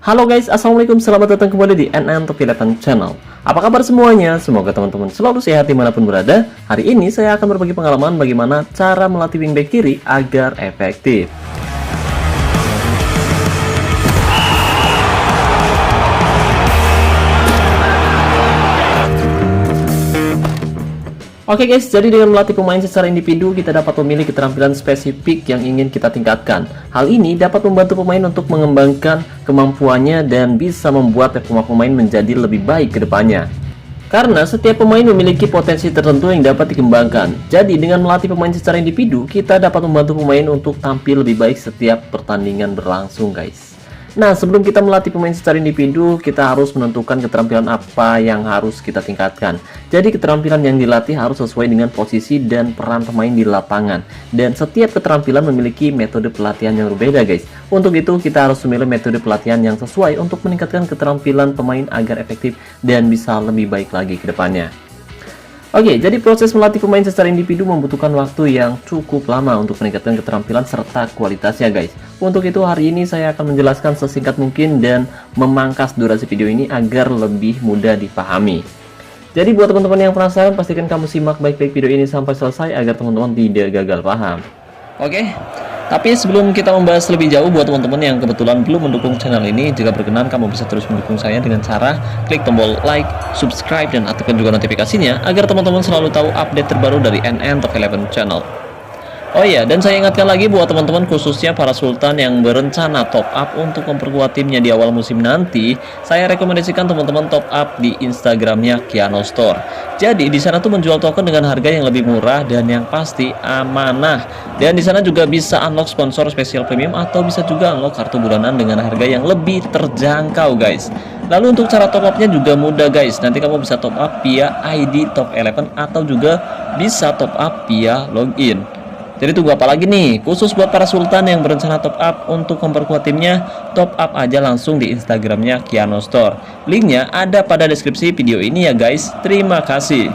Halo guys, assalamualaikum, selamat datang kembali di NN Top 11 Channel. Apa kabar semuanya? Semoga teman-teman selalu sehat dimanapun berada. Hari ini saya akan berbagi pengalaman bagaimana cara melatih wingback kiri agar efektif. Oke guys, jadi dengan melatih pemain secara individu, kita dapat memilih keterampilan spesifik yang ingin kita tingkatkan. Hal ini dapat membantu pemain untuk mengembangkan kemampuannya dan bisa membuat performa pemain menjadi lebih baik ke depannya. Karena setiap pemain memiliki potensi tertentu yang dapat dikembangkan. Jadi dengan melatih pemain secara individu, kita dapat membantu pemain untuk tampil lebih baik setiap pertandingan berlangsung guys. Nah, sebelum kita melatih pemain secara individu, kita harus menentukan keterampilan apa yang harus kita tingkatkan. Jadi keterampilan yang dilatih harus sesuai dengan posisi dan peran pemain di lapangan. Dan setiap keterampilan memiliki metode pelatihan yang berbeda guys. Untuk itu kita harus memilih metode pelatihan yang sesuai untuk meningkatkan keterampilan pemain agar efektif dan bisa lebih baik lagi ke depannya. Oke, jadi proses melatih pemain secara individu membutuhkan waktu yang cukup lama untuk meningkatkan keterampilan serta kualitasnya guys. Untuk itu hari ini saya akan menjelaskan sesingkat mungkin dan memangkas durasi video ini agar lebih mudah dipahami. Jadi buat teman-teman yang penasaran, pastikan kamu simak baik-baik video ini sampai selesai agar teman-teman tidak gagal paham. Oke, tapi sebelum kita membahas lebih jauh, buat teman-teman yang kebetulan belum mendukung channel ini, jika berkenan kamu bisa terus mendukung saya dengan cara klik tombol like, subscribe, dan aktifkan juga notifikasinya agar teman-teman selalu tahu update terbaru dari NN Top 11 Channel. Oh iya, dan saya ingatkan lagi buat teman-teman khususnya para sultan yang berencana top up untuk memperkuat timnya di awal musim nanti, saya rekomendasikan teman-teman top up di Instagramnya Kiano Store. Jadi di sana tuh menjual token dengan harga yang lebih murah dan yang pasti amanah. Dan di sana juga bisa unlock sponsor spesial premium atau bisa juga unlock kartu bulanan dengan harga yang lebih terjangkau guys. Lalu untuk cara top upnya juga mudah guys. Nanti kamu bisa top up via ID Top 11 atau juga bisa top up via login. Jadi tunggu apa lagi nih? Khusus buat para sultan yang berencana top up untuk memperkuat timnya, top up aja langsung di Instagramnya Kiano Store. Linknya ada pada deskripsi video ini ya guys. Terima kasih.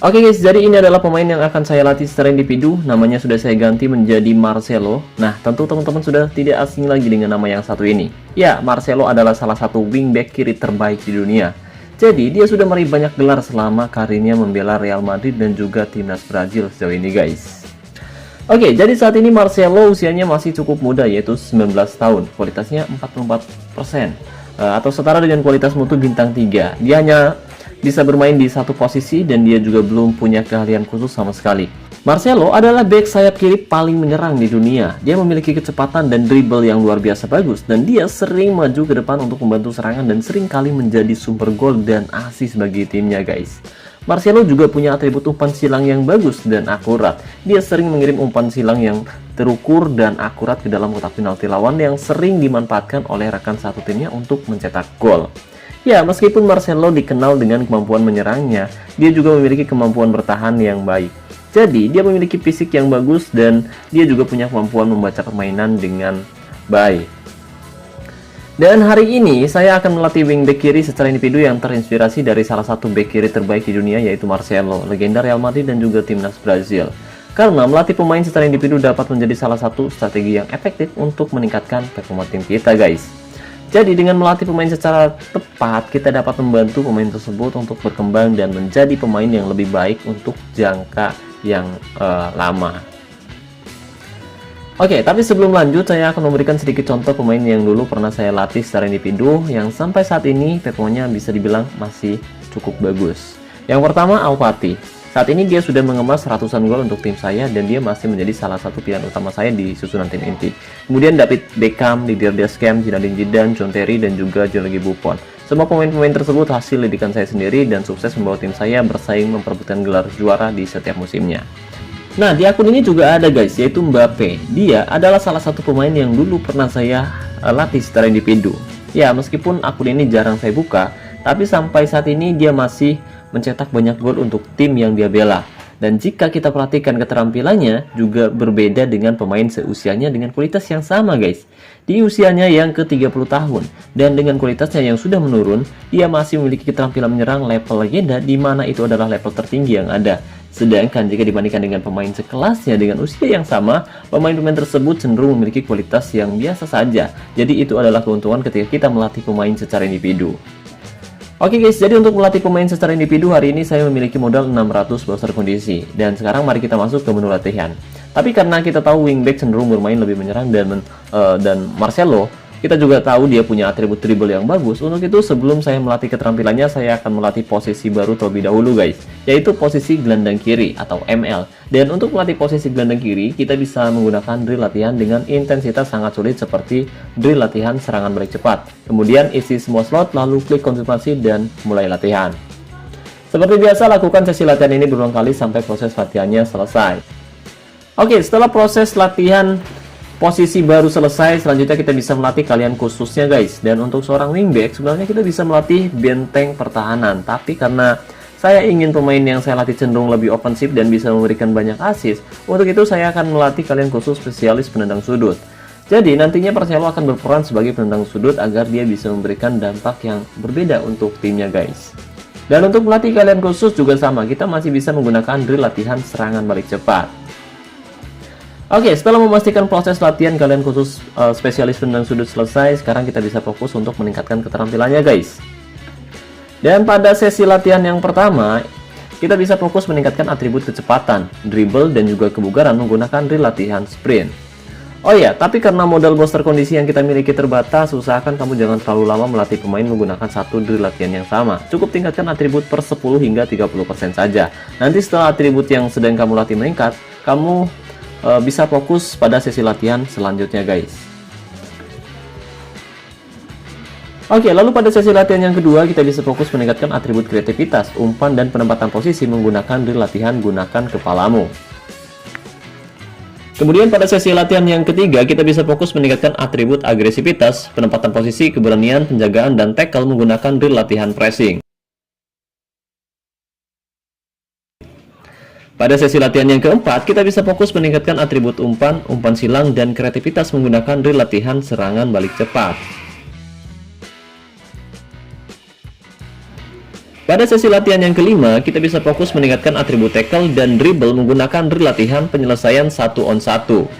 Oke guys, jadi ini adalah pemain yang akan saya latih secara individu. Namanya sudah saya ganti menjadi Marcelo. Nah, tentu teman-teman sudah tidak asing lagi dengan nama yang satu ini. Ya, Marcelo adalah salah satu wingback kiri terbaik di dunia. Jadi dia sudah meraih banyak gelar selama karirnya membela Real Madrid dan juga timnas Brazil sejauh ini guys. Oke, jadi saat ini Marcelo usianya masih cukup muda yaitu 19 tahun. Kualitasnya 44%, atau setara dengan kualitas mutu bintang 3. Dia hanya bisa bermain di satu posisi dan dia juga belum punya keahlian khusus sama sekali. Marcelo adalah bek sayap kiri paling menyerang di dunia. Dia memiliki kecepatan dan dribble yang luar biasa bagus, dan dia sering maju ke depan untuk membantu serangan dan sering kali menjadi sumber gol dan asis bagi timnya guys. Marcelo juga punya atribut umpan silang yang bagus dan akurat. Dia sering mengirim umpan silang yang terukur dan akurat ke dalam kotak penalti lawan yang sering dimanfaatkan oleh rekan satu timnya untuk mencetak gol. Ya, meskipun Marcelo dikenal dengan kemampuan menyerangnya, dia juga memiliki kemampuan bertahan yang baik. Jadi, dia memiliki fisik yang bagus dan dia juga punya kemampuan membaca permainan dengan baik. Dan hari ini, saya akan melatih wingback kiri secara individu yang terinspirasi dari salah satu bek kiri terbaik di dunia, yaitu Marcelo, legenda Real Madrid dan juga timnas Brazil. Karena melatih pemain secara individu dapat menjadi salah satu strategi yang efektif untuk meningkatkan performa tim kita guys. Jadi dengan melatih pemain secara tepat, kita dapat membantu pemain tersebut untuk berkembang dan menjadi pemain yang lebih baik untuk jangka yang lama. Oke, tapi sebelum lanjut saya akan memberikan sedikit contoh pemain yang dulu pernah saya latih secara individu yang sampai saat ini performanya bisa dibilang masih cukup bagus. Yang pertama, Al-Fati. Saat ini dia sudah mengemas ratusan gol untuk tim saya dan dia masih menjadi salah satu pilihan utama saya di susunan tim inti. Kemudian David Beckham, Didier Deschamps, Zinedine Zidane, John Terry, dan juga Gianluigi Buffon. Semua pemain-pemain tersebut hasil didikan saya sendiri dan sukses membawa tim saya bersaing memperebutkan gelar juara di setiap musimnya. Nah, di akun ini juga ada guys, yaitu Mbappe. Dia adalah salah satu pemain yang dulu pernah saya latih secara individu. Ya, meskipun akun ini jarang saya buka, tapi sampai saat ini dia masih mencetak banyak gol untuk tim yang dia bela. Dan jika kita perhatikan keterampilannya juga berbeda dengan pemain seusianya dengan kualitas yang sama guys. Di usianya yang ke-30 tahun dan dengan kualitasnya yang sudah menurun, dia masih memiliki keterampilan menyerang level legenda di mana itu adalah level tertinggi yang ada. Sedangkan jika dibandingkan dengan pemain sekelasnya dengan usia yang sama, pemain-pemain tersebut cenderung memiliki kualitas yang biasa saja. Jadi itu adalah keuntungan ketika kita melatih pemain secara individu. Oke guys, jadi untuk melatih pemain secara individu hari ini saya memiliki modal 600 booster kondisi. Dan sekarang mari kita masuk ke menu latihan. Tapi karena kita tahu wingback cenderung bermain lebih menyerang dan Marcelo, kita juga tahu dia punya atribut dribble yang bagus. Untuk itu sebelum saya melatih keterampilannya, saya akan melatih posisi baru terlebih dahulu guys, yaitu posisi gelandang kiri atau ML. Dan untuk melatih posisi gelandang kiri, kita bisa menggunakan drill latihan dengan intensitas sangat sulit seperti drill latihan serangan balik cepat. Kemudian isi semua slot, lalu klik konfirmasi dan mulai latihan. Seperti biasa, lakukan sesi latihan ini berulang kali sampai proses latihannya selesai. Oke, setelah proses latihan posisi baru selesai, selanjutnya kita bisa melatih kalian khususnya guys. Dan untuk seorang wingback, sebenarnya kita bisa melatih benteng pertahanan. Tapi karena saya ingin pemain yang saya latih cenderung lebih ofensif dan bisa memberikan banyak assist, untuk itu saya akan melatih kalian khusus spesialis penendang sudut. Jadi nantinya Marcelo akan berperan sebagai penendang sudut agar dia bisa memberikan dampak yang berbeda untuk timnya guys. Dan untuk melatih kalian khusus juga sama, kita masih bisa menggunakan drill latihan serangan balik cepat. Oke, setelah memastikan proses latihan kalian khusus spesialis penendang sudut selesai, sekarang kita bisa fokus untuk meningkatkan keterampilannya guys. Dan pada sesi latihan yang pertama, kita bisa fokus meningkatkan atribut kecepatan, dribble, dan juga kebugaran menggunakan drill latihan sprint. Oh ya, tapi karena modal booster kondisi yang kita miliki terbatas, usahakan kamu jangan terlalu lama melatih pemain menggunakan satu drill latihan yang sama. Cukup tingkatkan atribut per 10 hingga 30% saja. Nanti setelah atribut yang sedang kamu latih meningkat, kamu bisa fokus pada sesi latihan selanjutnya guys. Oke, lalu pada sesi latihan yang kedua kita bisa fokus meningkatkan atribut kreativitas, umpan, dan penempatan posisi menggunakan drill latihan gunakan kepalamu. Kemudian pada sesi latihan yang ketiga kita bisa fokus meningkatkan atribut agresivitas, penempatan posisi, keberanian, penjagaan, dan tackle menggunakan drill latihan pressing. Pada sesi latihan yang keempat, kita bisa fokus meningkatkan atribut umpan, umpan silang, dan kreativitas menggunakan drill latihan serangan balik cepat. Pada sesi latihan yang kelima, kita bisa fokus meningkatkan atribut tackle dan dribble menggunakan drill latihan penyelesaian 1-on-1.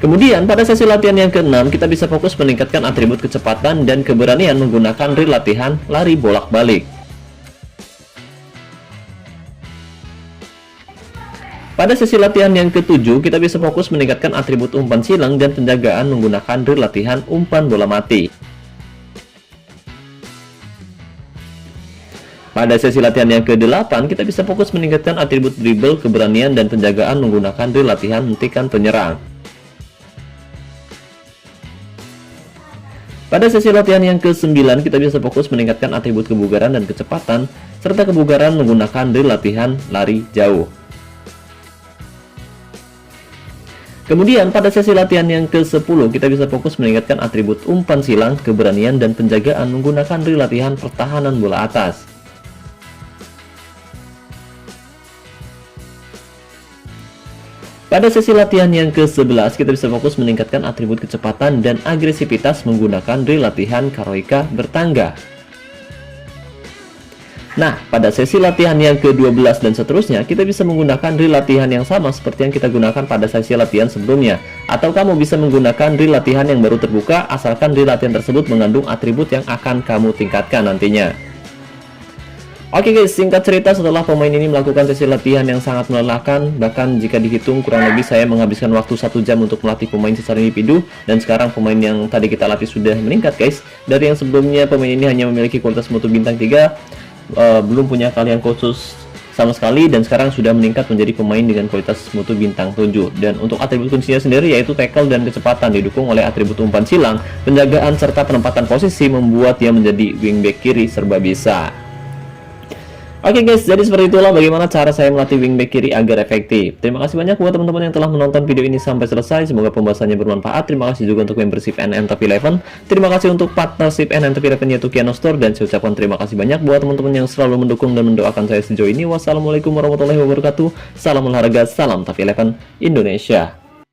Kemudian, pada sesi latihan yang keenam, kita bisa fokus meningkatkan atribut kecepatan dan keberanian menggunakan drill latihan lari bolak-balik. Pada sesi latihan yang ketujuh, kita bisa fokus meningkatkan atribut umpan silang dan penjagaan menggunakan drill latihan umpan bola mati. Pada sesi latihan yang ke-8, kita bisa fokus meningkatkan atribut dribble, keberanian, dan penjagaan menggunakan drill latihan hentikan penyerang. Pada sesi latihan yang ke-9, kita bisa fokus meningkatkan atribut kebugaran dan kecepatan, serta kebugaran menggunakan drill latihan lari jauh. Kemudian pada sesi latihan yang ke-10 kita bisa fokus meningkatkan atribut umpan silang, keberanian, dan penjagaan menggunakan drill latihan pertahanan bola atas. Pada sesi latihan yang ke-11 kita bisa fokus meningkatkan atribut kecepatan dan agresivitas menggunakan drill latihan karoika bertangga. Nah, pada sesi latihan yang ke-12 dan seterusnya, kita bisa menggunakan drill latihan yang sama seperti yang kita gunakan pada sesi latihan sebelumnya. Atau kamu bisa menggunakan drill latihan yang baru terbuka, asalkan drill latihan tersebut mengandung atribut yang akan kamu tingkatkan nantinya. Oke guys, singkat cerita setelah pemain ini melakukan sesi latihan yang sangat melelahkan, bahkan jika dihitung kurang lebih saya menghabiskan waktu 1 jam untuk melatih pemain secara individu, dan sekarang pemain yang tadi kita latih sudah meningkat guys. Dari yang sebelumnya pemain ini hanya memiliki kualitas mutu bintang 3, belum punya keahlian khusus sama sekali, dan sekarang sudah meningkat menjadi pemain dengan kualitas mutu bintang 7. Dan untuk atribut kuncinya sendiri yaitu tackle dan kecepatan, didukung oleh atribut umpan silang, penjagaan, serta penempatan posisi membuat dia menjadi wingback kiri serba bisa. Oke guys, jadi seperti itulah bagaimana cara saya melatih wingback kiri agar efektif. Terima kasih banyak buat teman-teman yang telah menonton video ini sampai selesai. Semoga pembahasannya bermanfaat. Terima kasih juga untuk membership NN11. Terima kasih untuk partnership NN11 yaitu Kiano Store. Dan saya ucapkan terima kasih banyak buat teman-teman yang selalu mendukung dan mendoakan saya sejauh ini. Wassalamualaikum warahmatullahi wabarakatuh. Salam olahraga, salam Top 11 Indonesia.